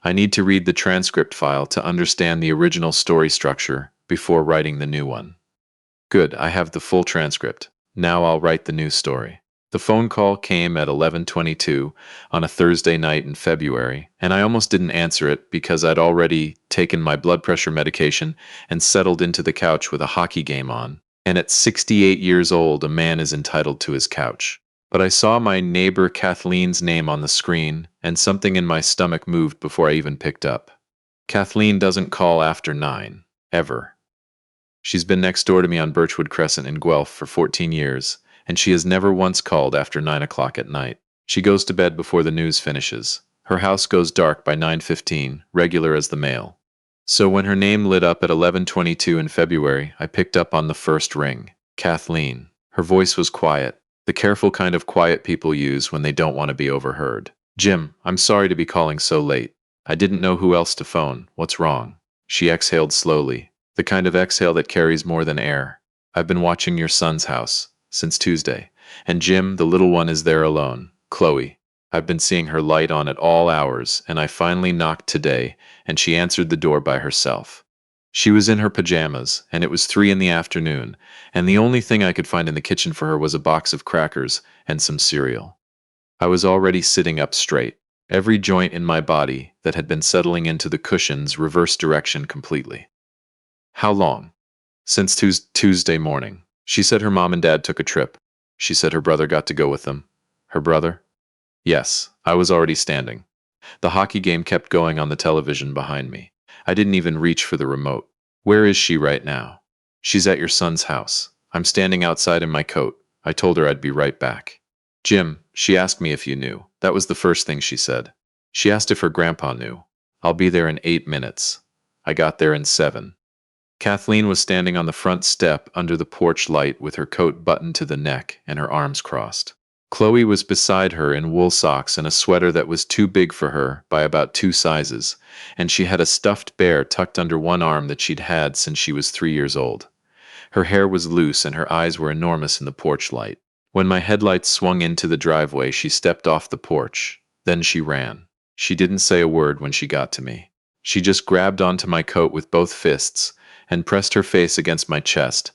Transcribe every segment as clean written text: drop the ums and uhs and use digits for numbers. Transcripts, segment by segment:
I need to read the transcript file to understand the original story structure before writing the new one. Good, I have the full transcript. Now I'll write the new story. The phone call came at 11:22 on a Thursday night in February, and I almost didn't answer it because I'd already taken my blood pressure medication and settled into the couch with a hockey game on. And at 68 years old, a man is entitled to his couch. But I saw my neighbor Kathleen's name on the screen, and something in my stomach moved before I even picked up. Kathleen doesn't call after 9, ever. She's been next door to me on Birchwood Crescent in Guelph for 14 years, and she has never once called after 9 o'clock at night. She goes to bed before the news finishes. Her house goes dark by 9:15, regular as the mail. So when her name lit up at 11:22 in February, I picked up on the first ring. Kathleen. Her voice was quiet, the careful kind of quiet people use when they don't want to be overheard. Jim, I'm sorry to be calling so late. I didn't know who else to phone. What's wrong? She exhaled slowly, the kind of exhale that carries more than air. I've been watching your son's house since Tuesday, and Jim, the little one, is there alone. Chloe. I've been seeing her light on at all hours, and I finally knocked today, and she answered the door by herself. She was in her pajamas, and it was 3 in the afternoon, and the only thing I could find in the kitchen for her was a box of crackers and some cereal. I was already sitting up straight, every joint in my body that had been settling into the cushions reverse direction completely. How long? Since Tuesday morning. She said her mom and dad took a trip. She said her brother got to go with them. Her brother? Yes, I was already standing. The hockey game kept going on the television behind me. I didn't even reach for the remote. Where is she right now? She's at your son's house. I'm standing outside in my coat. I told her I'd be right back. Jim, she asked me if you knew. That was the first thing she said. She asked if her grandpa knew. I'll be there in 8 minutes. I got there in 7. Kathleen was standing on the front step under the porch light with her coat buttoned to the neck and her arms crossed. Chloe was beside her in wool socks and a sweater that was too big for her by about 2 sizes, and she had a stuffed bear tucked under one arm that she'd had since she was 3 years old. Her hair was loose and her eyes were enormous in the porch light. When my headlights swung into the driveway, she stepped off the porch. Then she ran. She didn't say a word when she got to me. She just grabbed onto my coat with both fists and pressed her face against my chest,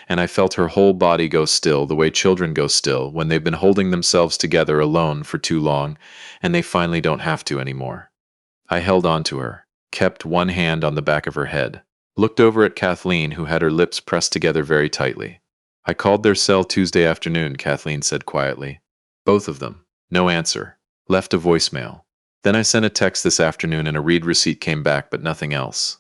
and I felt her whole body go still the way children go still when they've been holding themselves together alone for too long and they finally don't have to anymore. I held on to her, kept one hand on the back of her head, looked over at Kathleen, who had her lips pressed together very tightly. I called their cell Tuesday afternoon, Kathleen said quietly. Both of them. No answer. Left a voicemail. Then I sent a text this afternoon and a read receipt came back, but nothing else.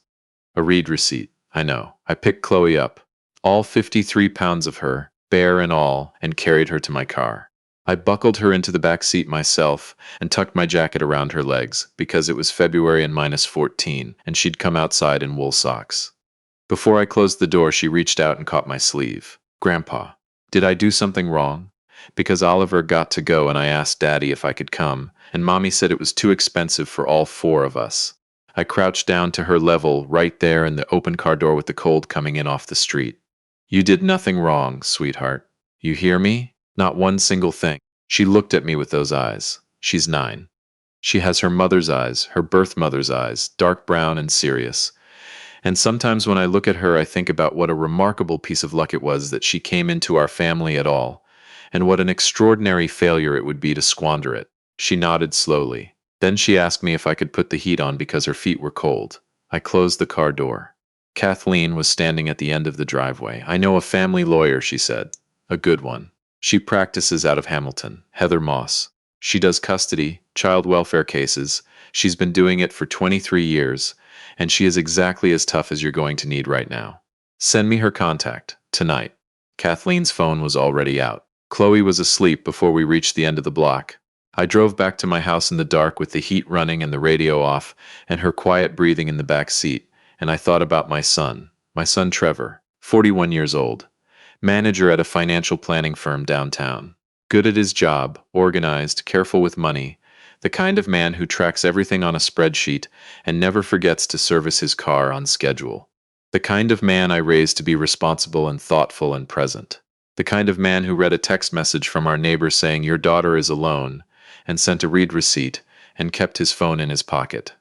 A read receipt. I know. I picked Chloe up, all 53 pounds of her, bear and all, and carried her to my car. I buckled her into the back seat myself and tucked my jacket around her legs because it was February and -14 and she'd come outside in wool socks. Before I closed the door, she reached out and caught my sleeve. Grandpa, did I do something wrong? Because Oliver got to go and I asked Daddy if I could come, and Mommy said it was too expensive for all 4 of us. I crouched down to her level right there in the open car door with the cold coming in off the street. You did nothing wrong, sweetheart. You hear me? Not one single thing. She looked at me with those eyes. She's 9. She has her mother's eyes, her birth mother's eyes, dark brown and serious. And sometimes when I look at her, I think about what a remarkable piece of luck it was that she came into our family at all, and what an extraordinary failure it would be to squander it. She nodded slowly. Then she asked me if I could put the heat on because her feet were cold. I closed the car door. Kathleen was standing at the end of the driveway. I know a family lawyer, she said. A good one. She practices out of Hamilton, Heather Moss. She does custody, child welfare cases. She's been doing it for 23 years, and she is exactly as tough as you're going to need right now. Send me her contact, tonight. Kathleen's phone was already out. Chloe was asleep before we reached the end of the block. I drove back to my house in the dark with the heat running and the radio off and her quiet breathing in the back seat, and I thought about my son Trevor, 41 years old, manager at a financial planning firm downtown, good at his job, organized, careful with money, the kind of man who tracks everything on a spreadsheet and never forgets to service his car on schedule. The kind of man I raised to be responsible and thoughtful and present. The kind of man who read a text message from our neighbor saying, "Your daughter is alone," and sent a read receipt and kept his phone in his pocket.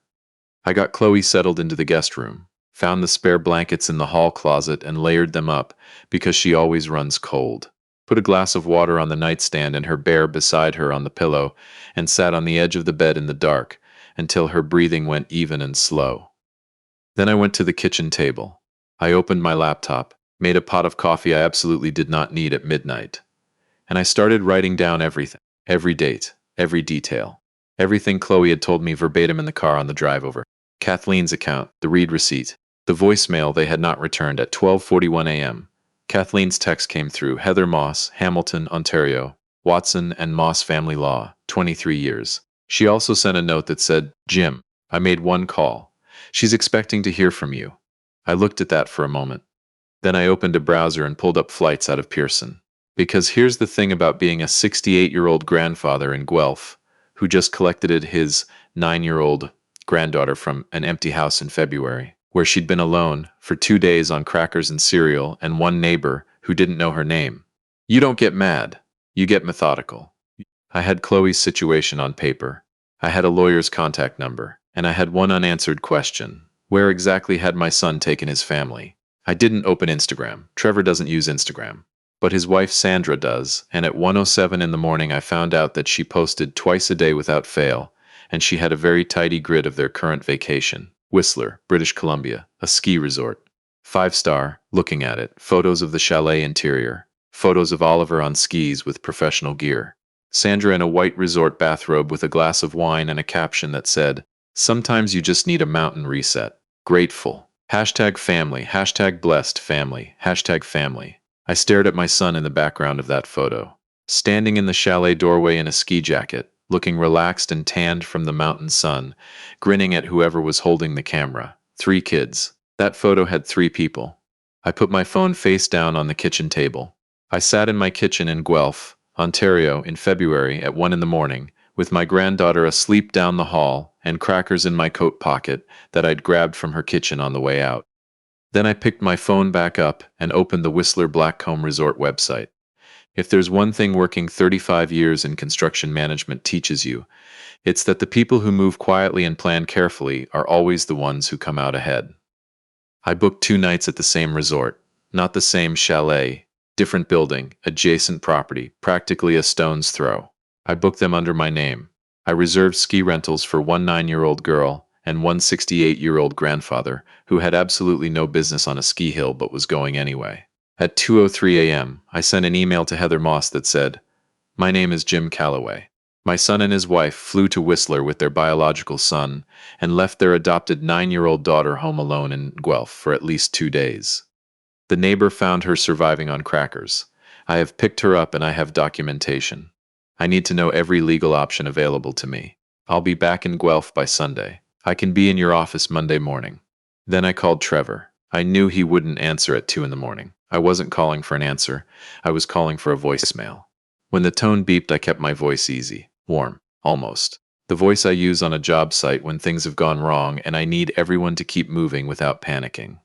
I got Chloe settled into the guest room, found the spare blankets in the hall closet and layered them up because she always runs cold. Put a glass of water on the nightstand and her bear beside her on the pillow, and sat on the edge of the bed in the dark until her breathing went even and slow. Then I went to the kitchen table. I opened my laptop, made a pot of coffee I absolutely did not need at midnight, and I started writing down everything, every date, every detail, everything Chloe had told me verbatim in the car on the drive over. Kathleen's account, the read receipt, the voicemail they had not returned at 12:41 a.m. Kathleen's text came through: Heather Moss, Hamilton, Ontario, Watson and Moss Family Law, 23 years. She also sent a note that said, Jim, I made one call. She's expecting to hear from you. I looked at that for a moment. Then I opened a browser and pulled up flights out of Pearson. Because here's the thing about being a 68-year-old grandfather in Guelph, who just collected his 9-year-old granddaughter from an empty house in February, where she'd been alone for 2 days on crackers and cereal and one neighbor who didn't know her name. You don't get mad. You get methodical. I had Chloe's situation on paper. I had a lawyer's contact number, and I had one unanswered question. Where exactly had my son taken his family? I didn't open Instagram. Trevor doesn't use Instagram. But his wife Sandra does, and at 1:07 in the morning I found out that she posted twice a day without fail, and she had a very tidy grid of their current vacation. Whistler, British Columbia, a ski resort. 5-star, looking at it, photos of the chalet interior, photos of Oliver on skis with professional gear. Sandra in a white resort bathrobe with a glass of wine and a caption that said, Sometimes you just need a mountain reset. Grateful. #family, #blessed family, #family. I stared at my son in the background of that photo, standing in the chalet doorway in a ski jacket, looking relaxed and tanned from the mountain sun, grinning at whoever was holding the camera. 3 kids. That photo had 3 people. I put my phone face down on the kitchen table. I sat in my kitchen in Guelph, Ontario, in February at 1 in the morning, with my granddaughter asleep down the hall and crackers in my coat pocket that I'd grabbed from her kitchen on the way out. Then I picked my phone back up and opened the Whistler Blackcomb Resort website. If there's one thing working 35 years in construction management teaches you, it's that the people who move quietly and plan carefully are always the ones who come out ahead. I booked 2 nights at the same resort, not the same chalet, different building, adjacent property, practically a stone's throw. I booked them under my name. I reserved ski rentals for one 9-year-old girl and one 68-year-old grandfather who had absolutely no business on a ski hill but was going anyway. At 2:03 a.m., I sent an email to Heather Moss that said, My name is Jim Calloway. My son and his wife flew to Whistler with their biological son and left their adopted 9-year-old daughter home alone in Guelph for at least 2 days. The neighbor found her surviving on crackers. I have picked her up and I have documentation. I need to know every legal option available to me. I'll be back in Guelph by Sunday. I can be in your office Monday morning. Then I called Trevor. I knew he wouldn't answer at 2 in the morning. I wasn't calling for an answer. I was calling for a voicemail. When the tone beeped, I kept my voice easy, warm, almost. The voice I use on a job site when things have gone wrong and I need everyone to keep moving without panicking.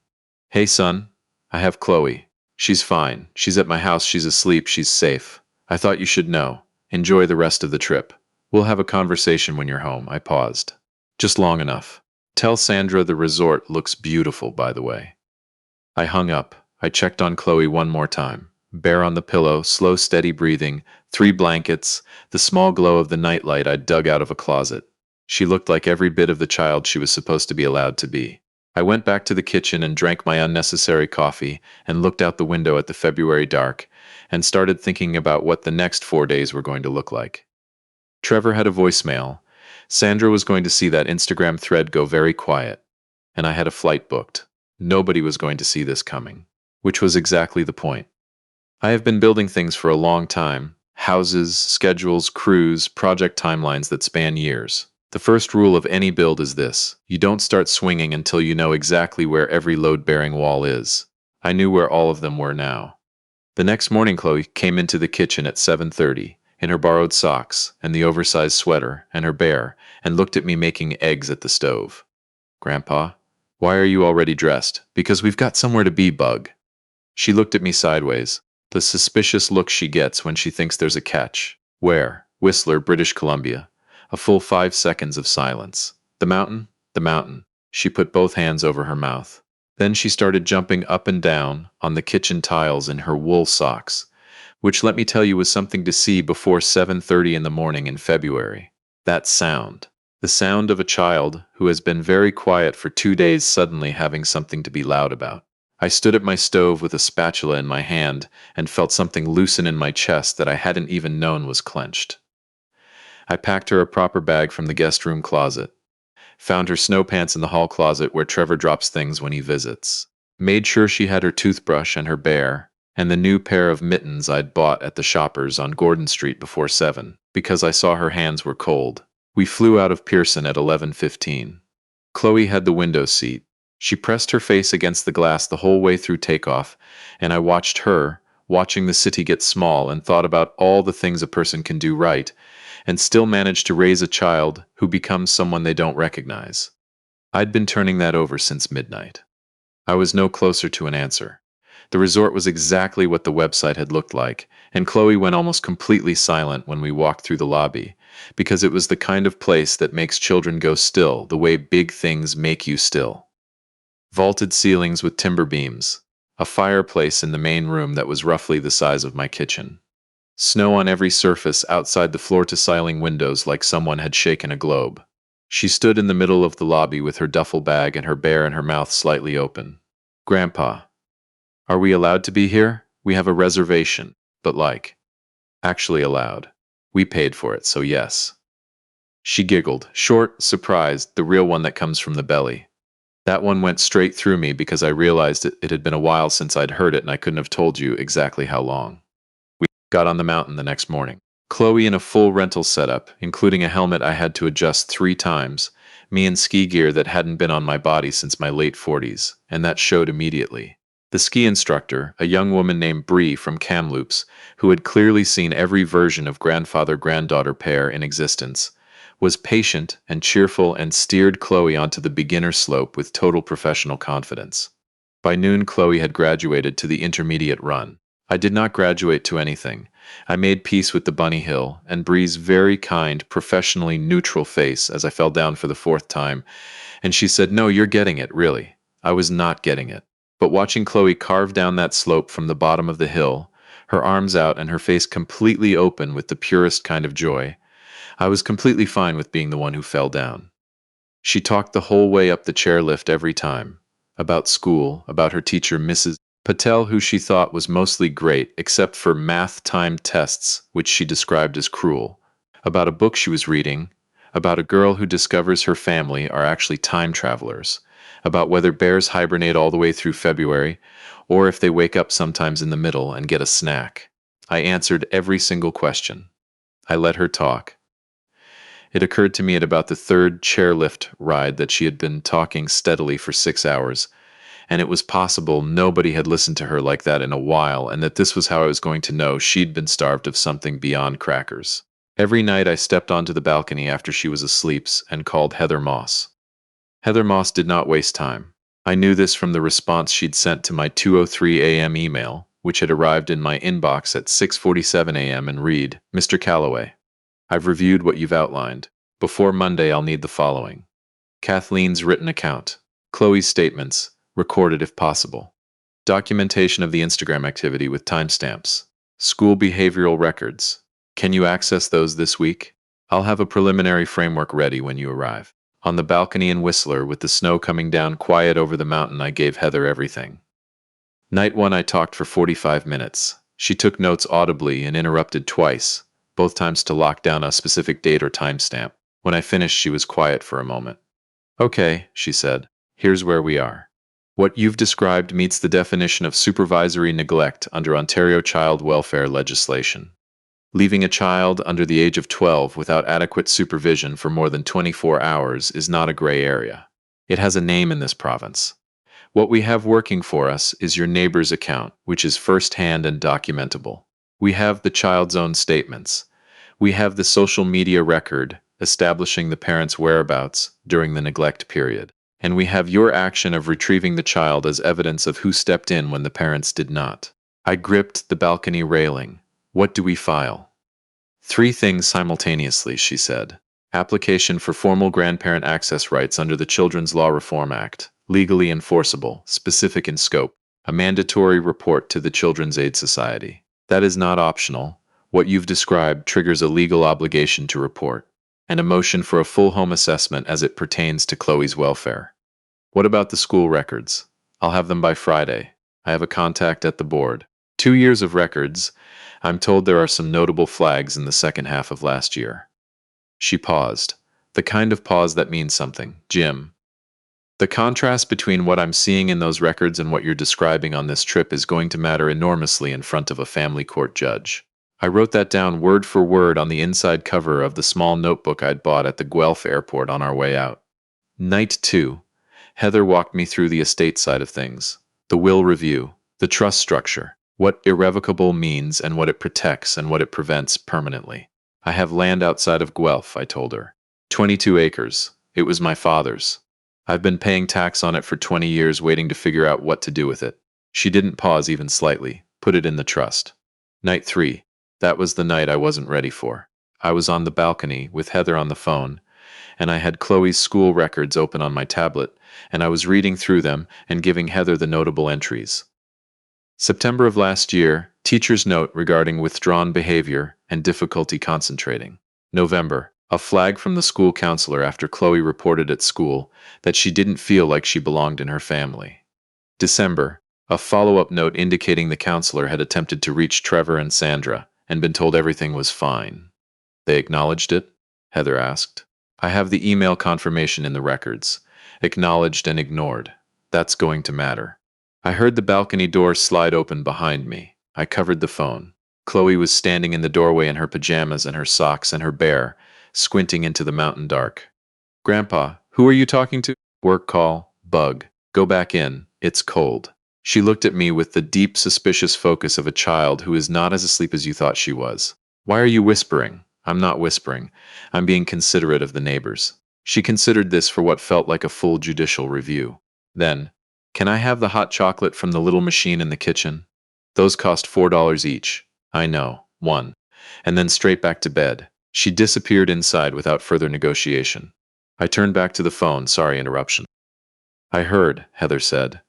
Hey son, I have Chloe. She's fine. She's at my house. She's asleep. She's safe. I thought you should know. Enjoy the rest of the trip. We'll have a conversation when you're home. I paused. Just long enough. Tell Sandra the resort looks beautiful, by the way. I hung up. I checked on Chloe one more time. Bare on the pillow, slow, steady breathing, 3 blankets, the small glow of the nightlight I'd dug out of a closet. She looked like every bit of the child she was supposed to be allowed to be. I went back to the kitchen and drank my unnecessary coffee and looked out the window at the February dark and started thinking about what the next 4 days were going to look like. Trevor had a voicemail. Sandra was going to see that Instagram thread go very quiet, and I had a flight booked. Nobody was going to see this coming, which was exactly the point. I have been building things for a long time: houses, schedules, crews, project timelines that span years. The first rule of any build is this: you don't start swinging until you know exactly where every load-bearing wall is. I knew where all of them were now. The next morning, Chloe came into the kitchen at 7:30, in her borrowed socks and the oversized sweater and her bear, and looked at me making eggs at the stove. Grandpa, why are you already dressed? Because we've got somewhere to be, bug. She looked at me sideways, the suspicious look she gets when she thinks there's a catch. Where? Whistler, British Columbia. A full 5 seconds of silence. The mountain? The mountain. She put both hands over her mouth. Then she started jumping up and down on the kitchen tiles in her wool socks, which let me tell you was something to see before 7:30 in the morning in February. That sound. The sound of a child who has been very quiet for 2 days suddenly having something to be loud about. I stood at my stove with a spatula in my hand and felt something loosen in my chest that I hadn't even known was clenched. I packed her a proper bag from the guest room closet. Found her snow pants in the hall closet where Trevor drops things when he visits. Made sure she had her toothbrush and her bear, and the new pair of mittens I'd bought at the Shoppers on Gordon Street before 7, because I saw her hands were cold. We flew out of Pearson at 11:15. Chloe had the window seat. She pressed her face against the glass the whole way through takeoff, and I watched her, watching the city get small, and thought about all the things a person can do right, and still manage to raise a child who becomes someone they don't recognize. I'd been turning that over since midnight. I was no closer to an answer. The resort was exactly what the website had looked like, and Chloe went almost completely silent when we walked through the lobby, because it was the kind of place that makes children go still the way big things make you still. Vaulted ceilings with timber beams, a fireplace in the main room that was roughly the size of my kitchen. Snow on every surface outside the floor-to-ceiling windows like someone had shaken a globe. She stood in the middle of the lobby with her duffel bag and her bear and her mouth slightly open. "Grandpa, are we allowed to be here? We have a reservation, but actually allowed. We paid for it, so yes." She giggled, short, surprised, the real one that comes from the belly. That one went straight through me because I realized it had been a while since I'd heard it and I couldn't have told you exactly how long. We got on the mountain the next morning. Chloe in a full rental setup, including a helmet I had to adjust 3 times, me in ski gear that hadn't been on my body since my late 40s, and that showed immediately. The ski instructor, a young woman named Bree from Kamloops, who had clearly seen every version of grandfather-granddaughter pair in existence, was patient and cheerful and steered Chloe onto the beginner slope with total professional confidence. By noon, Chloe had graduated to the intermediate run. I did not graduate to anything. I made peace with the bunny hill and Bree's very kind, professionally neutral face as I fell down for the 4th time, and she said, "No, you're getting it, really." I was not getting it. But watching Chloe carve down that slope from the bottom of the hill, her arms out and her face completely open with the purest kind of joy, I was completely fine with being the one who fell down. She talked the whole way up the chairlift every time. About school, about her teacher, Mrs. Patel, who she thought was mostly great, except for math-timed tests, which she described as cruel. About a book she was reading. About a girl who discovers her family are actually time travelers. About whether bears hibernate all the way through February, or if they wake up sometimes in the middle and get a snack. I answered every single question. I let her talk. It occurred to me at about the 3rd chairlift ride that she had been talking steadily for 6 hours, and it was possible nobody had listened to her like that in a while, and that this was how I was going to know she'd been starved of something beyond crackers. Every night I stepped onto the balcony after she was asleep and called Heather Moss. Heather Moss did not waste time. I knew this from the response she'd sent to my 2:03 a.m. email, which had arrived in my inbox at 6:47 a.m. and read, "Mr. Calloway, I've reviewed what you've outlined. Before Monday, I'll need the following: Kathleen's written account, Chloe's statements, recorded if possible, documentation of the Instagram activity with timestamps, school behavioral records. Can you access those this week? I'll have a preliminary framework ready when you arrive." On the balcony in Whistler, with the snow coming down quiet over the mountain, I gave Heather everything. Night 1, I talked for 45 minutes. She took notes audibly and interrupted twice, both times to lock down a specific date or timestamp. When I finished, she was quiet for a moment. "Okay," she said, "here's where we are. What you've described meets the definition of supervisory neglect under Ontario child welfare legislation. Leaving a child under the age of 12 without adequate supervision for more than 24 hours is not a gray area. It has a name in this province. What we have working for us is your neighbor's account, which is first-hand and documentable. We have the child's own statements. We have the social media record establishing the parent's whereabouts during the neglect period. And we have your action of retrieving the child as evidence of who stepped in when the parents did not." I gripped the balcony railing. "What do we file?" "3 things simultaneously," she said. Application for formal grandparent access rights under the Children's Law Reform Act. Legally enforceable, specific in scope. A mandatory report to the Children's Aid Society. That is not optional. What you've described triggers a legal obligation to report. And a motion for a full home assessment as it pertains to Chloe's welfare. What about the school records? I'll have them by Friday. I have a contact at the board. 2 years of records. I'm told there are some notable flags in the second half of last year. She paused. The kind of pause that means something. Jim. The contrast between what I'm seeing in those records and what you're describing on this trip is going to matter enormously in front of a family court judge. I wrote that down word for word on the inside cover of the small notebook I'd bought at the Guelph airport on our way out. Night 2. Heather walked me through the estate side of things. The will review, the trust structure, what irrevocable means and what it protects and what it prevents permanently. I have land outside of Guelph, I told her. 22 acres. It was my father's. I've been paying tax on it for 20 years waiting to figure out what to do with it. She didn't pause even slightly. Put it in the trust. Night 3. That was the night I wasn't ready for. I was on the balcony with Heather on the phone, and I had Chloe's school records open on my tablet, and I was reading through them and giving Heather the notable entries. September of last year, teacher's note regarding withdrawn behavior and difficulty concentrating. November, a flag from the school counselor after Chloe reported at school that she didn't feel like she belonged in her family. December, a follow-up note indicating the counselor had attempted to reach Trevor and Sandra and been told everything was fine. They acknowledged it? Heather asked. I have the email confirmation in the records. Acknowledged and ignored. That's going to matter. I heard the balcony door slide open behind me. I covered the phone. Chloe was standing in the doorway in her pajamas and her socks and her bear, squinting into the mountain dark. Grandpa, who are you talking to? Work call, bug. Go back in. It's cold. She looked at me with the deep, suspicious focus of a child who is not as asleep as you thought she was. Why are you whispering? I'm not whispering. I'm being considerate of the neighbors. She considered this for what felt like a full judicial review. Then, can I have the hot chocolate from the little machine in the kitchen? Those cost $4 each. I know. 1. And then straight back to bed. She disappeared inside without further negotiation. I turned back to the phone. Sorry, interruption. I heard, Heather said.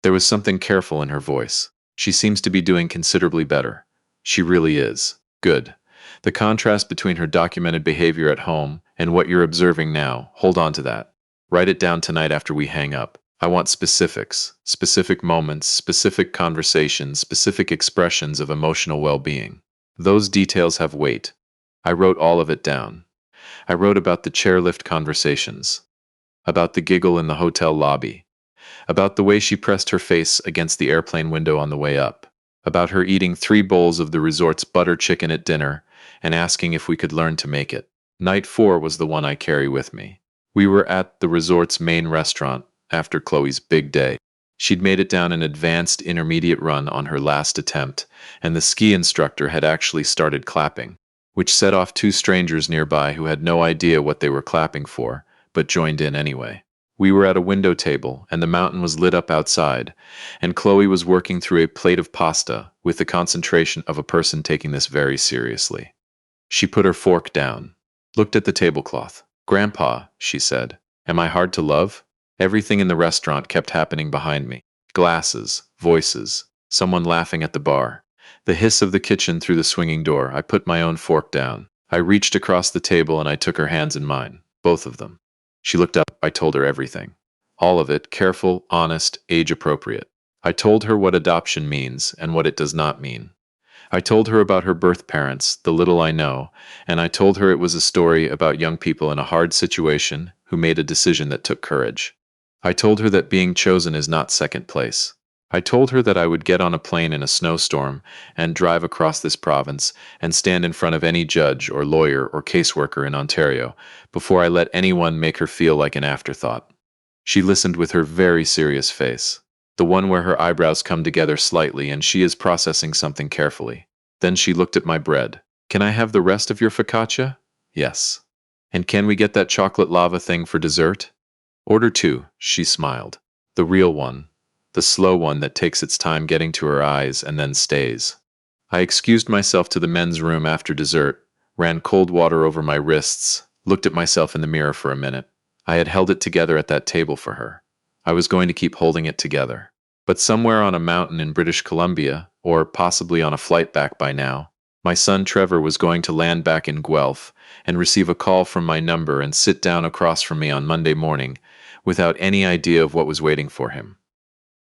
There was something careful in her voice. She seems to be doing considerably better. She really is. Good. The contrast between her documented behavior at home and what you're observing now, hold on to that. Write it down tonight after we hang up. I want specifics, specific moments, specific conversations, specific expressions of emotional well-being. Those details have weight. I wrote all of it down. I wrote about the chairlift conversations, about the giggle in the hotel lobby, about the way she pressed her face against the airplane window on the way up, about her eating 3 bowls of the resort's butter chicken at dinner and asking if we could learn to make it. Night 4 was the one I carry with me. We were at the resort's main restaurant after Chloe's big day. She'd made it down an advanced intermediate run on her last attempt, and the ski instructor had actually started clapping, which set off 2 strangers nearby who had no idea what they were clapping for, but joined in anyway. We were at a window table, and the mountain was lit up outside, and Chloe was working through a plate of pasta with the concentration of a person taking this very seriously. She put her fork down, looked at the tablecloth. Grandpa, she said, am I hard to love? Everything in the restaurant kept happening behind me. Glasses, voices, someone laughing at the bar, the hiss of the kitchen through the swinging door. I put my own fork down. I reached across the table and I took her hands in mine, both of them. She looked up. I told her everything. All of it, careful, honest, age-appropriate. I told her what adoption means and what it does not mean. I told her about her birth parents, the little I know, and I told her it was a story about young people in a hard situation who made a decision that took courage. I told her that being chosen is not second place. I told her that I would get on a plane in a snowstorm and drive across this province and stand in front of any judge or lawyer or caseworker in Ontario before I let anyone make her feel like an afterthought. She listened with her very serious face, the one where her eyebrows come together slightly and she is processing something carefully. Then she looked at my bread. Can I have the rest of your focaccia? Yes. And can we get that chocolate lava thing for dessert? Order 2, she smiled. The real one. The slow one that takes its time getting to her eyes and then stays. I excused myself to the men's room after dessert, ran cold water over my wrists, Looked at myself in the mirror for a minute. I had held it together at that table for her. I was going to keep holding it together. But somewhere on a mountain in British Columbia, or possibly on a flight back by now, my son Trevor was going to land back in Guelph and receive a call from my number and sit down across from me on Monday morning without any idea of what was waiting for him.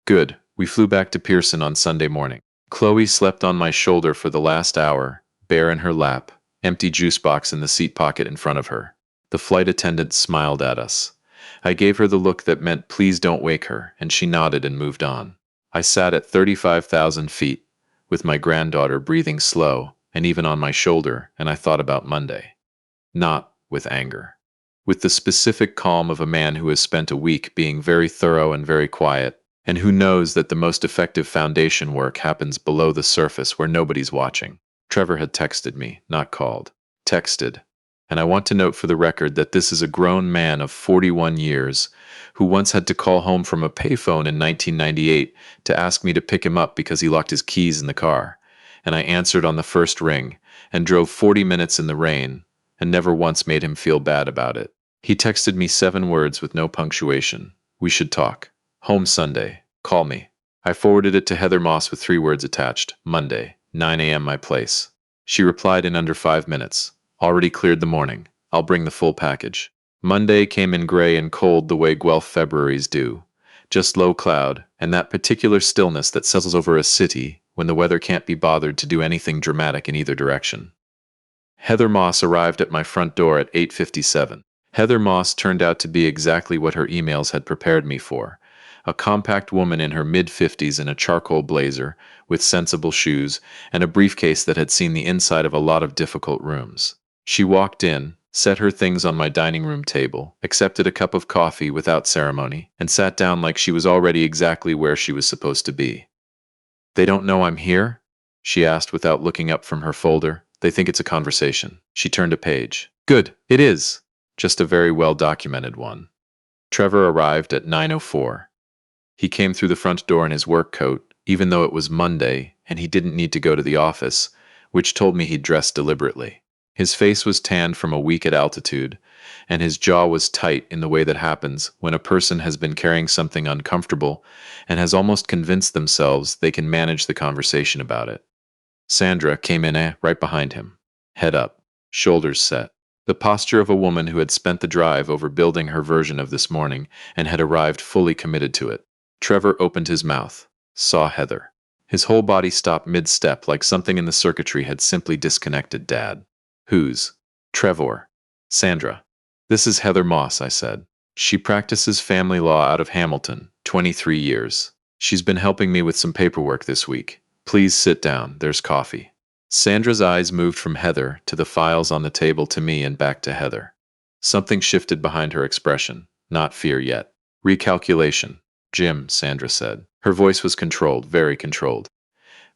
Good. We flew back to Pearson on Sunday morning. Chloe slept on my shoulder for the last hour, bare in her lap, empty juice box in the seat pocket in front of her. The flight attendant smiled at us. I gave her the look that meant please don't wake her, and she nodded and moved on. I sat at 35,000 feet, with my granddaughter breathing slow and even on my shoulder, and I thought about Monday. Not with anger. With the specific calm of a man who has spent a week being very thorough and very quiet, and who knows that the most effective foundation work happens below the surface where nobody's watching. Trevor had texted me, not called. Texted. And I want to note for the record that this is a grown man of 41 years who once had to call home from a payphone in 1998 to ask me to pick him up because he locked his keys in the car. And I answered on the first ring and drove 40 minutes in the rain and never once made him feel bad about it. He texted me 7 words with no punctuation. We should talk. Home Sunday. Call me. I forwarded it to Heather Moss with 3 words attached. Monday, 9 a.m. my place. She replied in under 5 minutes. Already cleared the morning. I'll bring the full package. Monday came in gray and cold the way Guelph Februaries do. Just low cloud, and that particular stillness that settles over a city when the weather can't be bothered to do anything dramatic in either direction. Heather Moss arrived at my front door at 8:57. Heather Moss turned out to be exactly what her emails had prepared me for. A compact woman in her mid-50s in a charcoal blazer, with sensible shoes, and a briefcase that had seen the inside of a lot of difficult rooms. She walked in, set her things on my dining room table, accepted a cup of coffee without ceremony, and sat down like she was already exactly where she was supposed to be. "They don't know I'm here?" she asked without looking up from her folder. "They think it's a conversation." She turned a page. "Good, it is. Just a very well-documented one." Trevor arrived at 9:04. He came through the front door in his work coat, even though it was Monday and he didn't need to go to the office, which told me he'd dressed deliberately. His face was tanned from a week at altitude, and his jaw was tight in the way that happens when a person has been carrying something uncomfortable and has almost convinced themselves they can manage the conversation about it. Sandra came in right behind him, head up, shoulders set. The posture of a woman who had spent the drive over building her version of this morning and had arrived fully committed to it. Trevor opened his mouth, saw Heather. His whole body stopped mid-step like something in the circuitry had simply disconnected. "Dad." "Who's?" "Trevor." "Sandra." "This is Heather Moss," I said. "She practices family law out of Hamilton, 23 years. She's been helping me with some paperwork this week. Please sit down, there's coffee." Sandra's eyes moved from Heather to the files on the table to me and back to Heather. Something shifted behind her expression, not fear yet. "Recalculation." "Jim," Sandra said. Her voice was controlled, very controlled.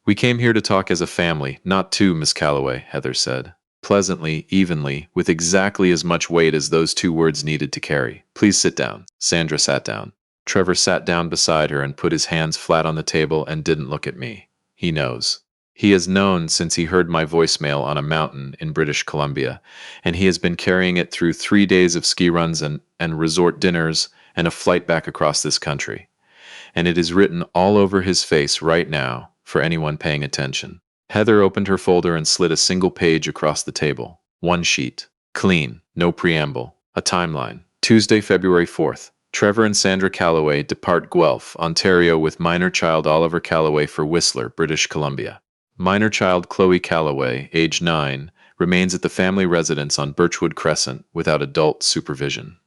"We came here to talk as a family, not to, Miss Calloway," Heather said. Pleasantly, evenly, with exactly as much weight as those 2 words needed to carry. "Please sit down." Sandra sat down. Trevor sat down beside her and put his hands flat on the table and didn't look at me. He knows. He has known since he heard my voicemail on a mountain in British Columbia, and he has been carrying it through 3 days of ski runs and resort dinners and a flight back across this country. And it is written all over his face right now for anyone paying attention. Heather opened her folder and slid a single page across the table. 1 sheet. Clean. No preamble. A timeline. Tuesday, February 4th. Trevor and Sandra Calloway depart Guelph, Ontario with minor child Oliver Calloway for Whistler, British Columbia. Minor child Chloe Calloway, age 9, remains at the family residence on Birchwood Crescent without adult supervision.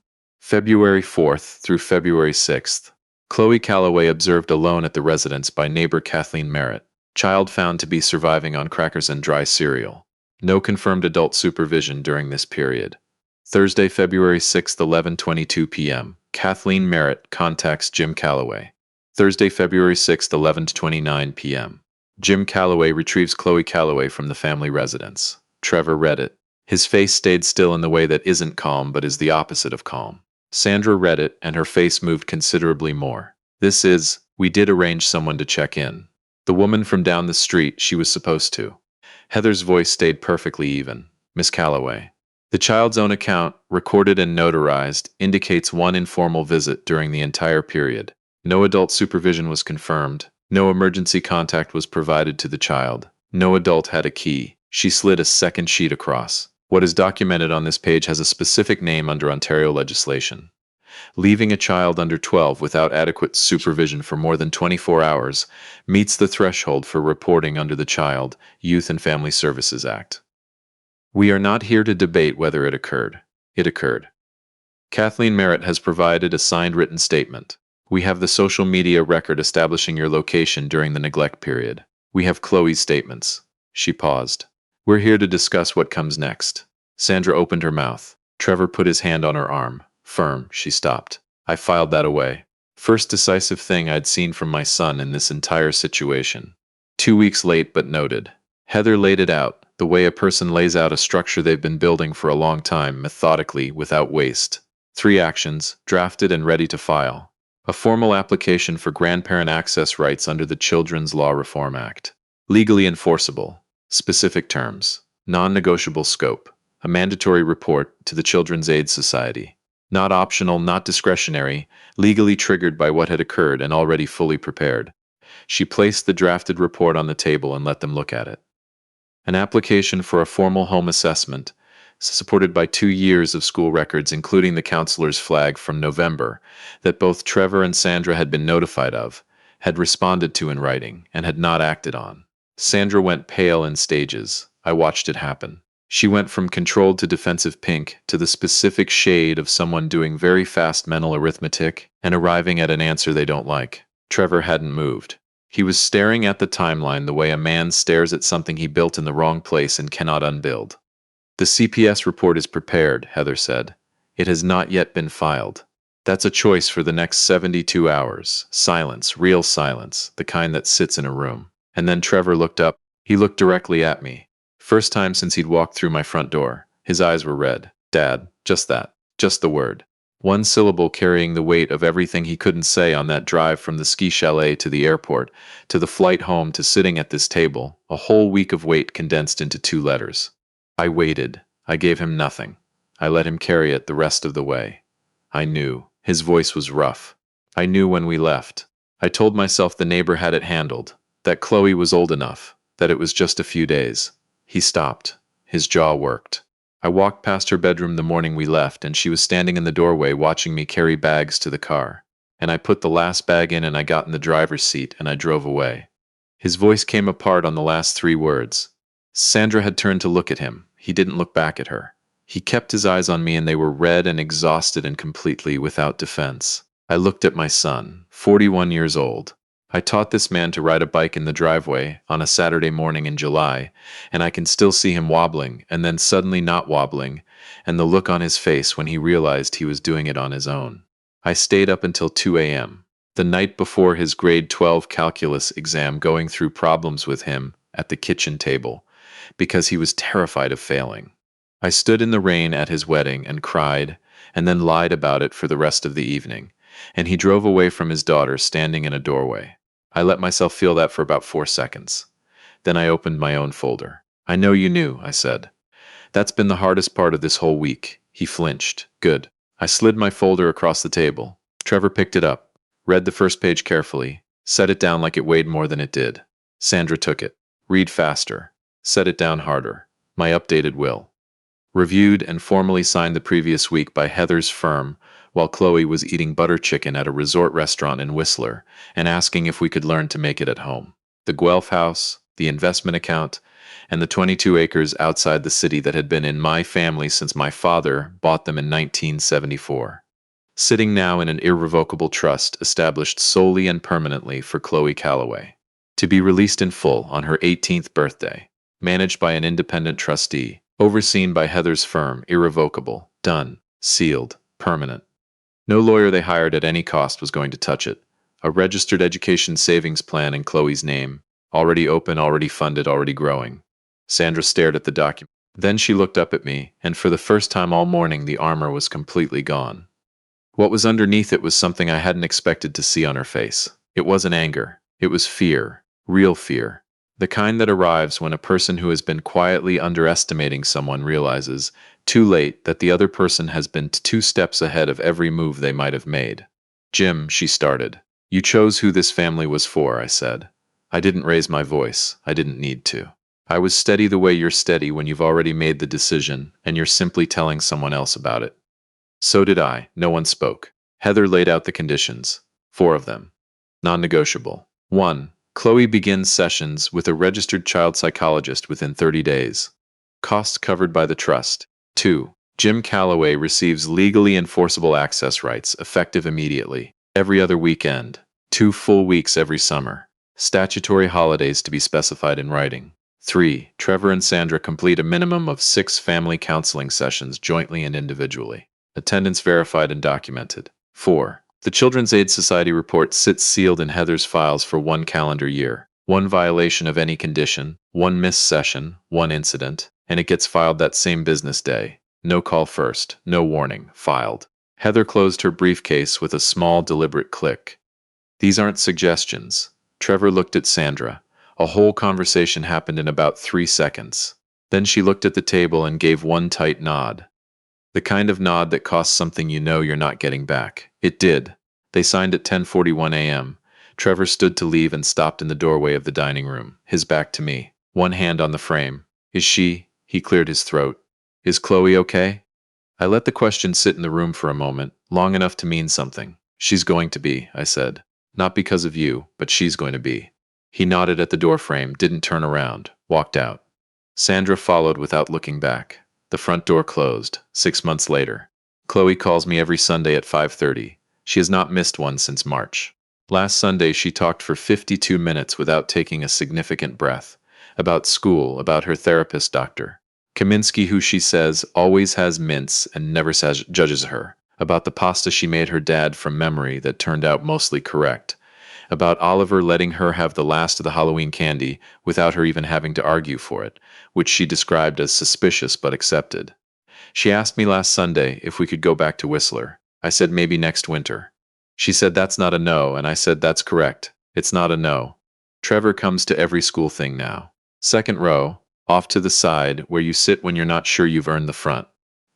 February 4th through February 6th. Chloe Calloway observed alone at the residence by neighbor Kathleen Merritt. Child found to be surviving on crackers and dry cereal. No confirmed adult supervision during this period. Thursday, February 6th, 11:22 p.m. Kathleen Merritt contacts Jim Calloway. Thursday, February 6th, 11:29 p.m. Jim Calloway retrieves Chloe Calloway from the family residence. Trevor read it. His face stayed still in the way that isn't calm but is the opposite of calm. Sandra read it, and her face moved considerably more. "This is, we did arrange someone to check in. The woman from down the street, she was supposed to." Heather's voice stayed perfectly even. "Miss Calloway." The child's own account, recorded and notarized, indicates one informal visit during the entire period. No adult supervision was confirmed. No emergency contact was provided to the child. No adult had a key. She slid a second sheet across. What is documented on this page has a specific name under Ontario legislation. Leaving a child under 12 without adequate supervision for more than 24 hours meets the threshold for reporting under the Child, Youth and Family Services Act. We are not here to debate whether it occurred. It occurred. Kathleen Merritt has provided a signed written statement. We have the social media record establishing your location during the neglect period. We have Chloe's statements. She paused. We're here to discuss what comes next. Sandra opened her mouth. Trevor put his hand on her arm. Firm, she stopped. I filed that away. First decisive thing I'd seen from my son in this entire situation. 2 weeks late but noted. Heather laid it out, the way a person lays out a structure they've been building for a long time, methodically, without waste. 3 actions, drafted and ready to file. A formal application for grandparent access rights under the Children's Law Reform Act. Legally enforceable. Specific terms. Non-negotiable scope. A mandatory report to the Children's Aid Society. Not optional, not discretionary, legally triggered by what had occurred and already fully prepared. She placed the drafted report on the table and let them look at it. An application for a formal home assessment, supported by 2 years of school records, including the counselor's flag from November, that both Trevor and Sandra had been notified of, had responded to in writing, and had not acted on. Sandra went pale in stages. I watched it happen. She went from controlled to defensive pink to the specific shade of someone doing very fast mental arithmetic and arriving at an answer they don't like. Trevor hadn't moved. He was staring at the timeline the way a man stares at something he built in the wrong place and cannot unbuild. The CPS report is prepared, Heather said. It has not yet been filed. That's a choice for the next 72 hours. Silence, real silence, the kind that sits in a room. And then Trevor looked up. He looked directly at me. First time since he'd walked through my front door. His eyes were red. Dad, just that. Just the word. One syllable carrying the weight of everything he couldn't say on that drive from the ski chalet to the airport, to the flight home to sitting at this table, a whole week of weight condensed into 2 letters. I waited. I gave him nothing. I let him carry it the rest of the way. I knew. His voice was rough. I knew when we left. I told myself the neighbor had it handled, that Chloe was old enough, that it was just a few days. He stopped. His jaw worked. I walked past her bedroom the morning we left, and she was standing in the doorway watching me carry bags to the car. And I put the last bag in and I got in the driver's seat and I drove away. His voice came apart on the last 3 words. Sandra had turned to look at him. He didn't look back at her. He kept his eyes on me and they were red and exhausted and completely without defense. I looked at my son, 41 years old. I taught this man to ride a bike in the driveway on a Saturday morning in July, and I can still see him wobbling, and then suddenly not wobbling, and the look on his face when he realized he was doing it on his own. I stayed up until 2 a.m., the night before his grade 12 calculus exam, going through problems with him at the kitchen table, because he was terrified of failing. I stood in the rain at his wedding and cried, and then lied about it for the rest of the evening, and he drove away from his daughter standing in a doorway. I let myself feel that for about 4 seconds. Then I opened my own folder. I know you knew, I said. That's been the hardest part of this whole week. He flinched. Good. I slid my folder across the table. Trevor picked it up, read the first page carefully, set it down like it weighed more than it did. Sandra took it. Read faster. Set it down harder. My updated will. Reviewed and formally signed the previous week by Heather's firm, while Chloe was eating butter chicken at a resort restaurant in Whistler and asking if we could learn to make it at home. The Guelph house, the investment account, and the 22 acres outside the city that had been in my family since my father bought them in 1974. Sitting now in an irrevocable trust established solely and permanently for Chloe Calloway. To be released in full on her 18th birthday. Managed by an independent trustee. Overseen by Heather's firm, irrevocable. Done. Sealed. Permanent. No lawyer they hired at any cost was going to touch it. A registered education savings plan in Chloe's name. Already open, already funded, already growing. Sandra stared at the document. Then she looked up at me, and for the first time all morning the armor was completely gone. What was underneath it was something I hadn't expected to see on her face. It wasn't anger. It was fear. Real fear. The kind that arrives when a person who has been quietly underestimating someone realizes Too late that the other person has been 2 steps ahead of every move they might have made. Jim, she started. You chose who this family was for, I said. I didn't raise my voice. I didn't need to. I was steady the way you're steady when you've already made the decision and you're simply telling someone else about it. So did I. No one spoke. Heather laid out the conditions. 4 of them. Non-negotiable. 1. Chloe begins sessions with a registered child psychologist within 30 days. Costs covered by the trust. 2. Jim Calloway receives legally enforceable access rights, effective immediately. Every other weekend. 2 full weeks every summer. Statutory holidays to be specified in writing. 3. Trevor and Sandra complete a minimum of 6 family counseling sessions jointly and individually. Attendance verified and documented. 4. The Children's Aid Society report sits sealed in Heather's files for 1 calendar year. 1 violation of any condition, 1 missed session, 1 incident, and it gets filed that same business day. No call first, no warning, filed. Heather closed her briefcase with a small, deliberate click. These aren't suggestions. Trevor looked at Sandra. A whole conversation happened in about 3 seconds. Then she looked at the table and gave one tight nod. The kind of nod that costs something you know you're not getting back. It did. They signed at 10:41 a.m. Trevor stood to leave and stopped in the doorway of the dining room, his back to me, one hand on the frame. Is she? He cleared his throat. Is Chloe okay? I let the question sit in the room for a moment, long enough to mean something. She's going to be, I said. Not because of you, but she's going to be. He nodded at the doorframe, didn't turn around, walked out. Sandra followed without looking back. The front door closed, 6 months later. Chloe calls me every Sunday at 5:30. She has not missed one since March. Last Sunday she talked for 52 minutes without taking a significant breath. About school, about her therapist doctor. Kaminsky, who she says always has mints and never judges her. About the pasta she made her dad from memory that turned out mostly correct. About Oliver letting her have the last of the Halloween candy without her even having to argue for it, which she described as suspicious but accepted. She asked me last Sunday if we could go back to Whistler. I said maybe next winter. She said that's not a no, and I said that's correct. It's not a no. Trevor comes to every school thing now. 2nd row, off to the side, where you sit when you're not sure you've earned the front.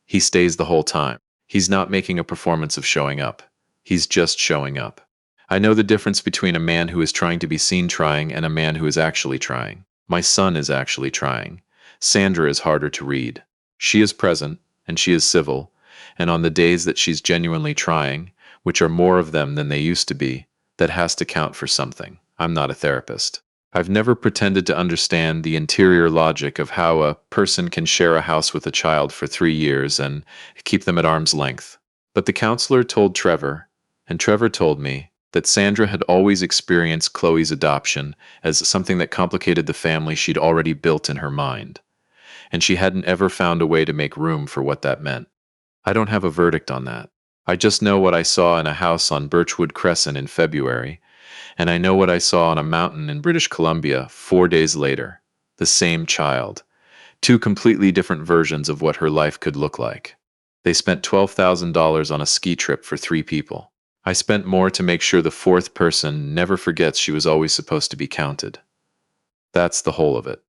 He stays the whole time. He's not making a performance of showing up. He's just showing up. I know the difference between a man who is trying to be seen trying and a man who is actually trying. My son is actually trying. Sandra is harder to read. She is present, and she is civil, and on the days that she's genuinely trying, which are more of them than they used to be, that has to count for something. I'm not a therapist. I've never pretended to understand the interior logic of how a person can share a house with a child for 3 years and keep them at arm's length. But the counselor told Trevor, and Trevor told me, that Sandra had always experienced Chloe's adoption as something that complicated the family she'd already built in her mind, and she hadn't ever found a way to make room for what that meant. I don't have a verdict on that. I just know what I saw in a house on Birchwood Crescent in February, and I know what I saw on a mountain in British Columbia 4 days later. The same child. 2 completely different versions of what her life could look like. They spent $12,000 on a ski trip for 3 people. I spent more to make sure the 4th person never forgets she was always supposed to be counted. That's the whole of it.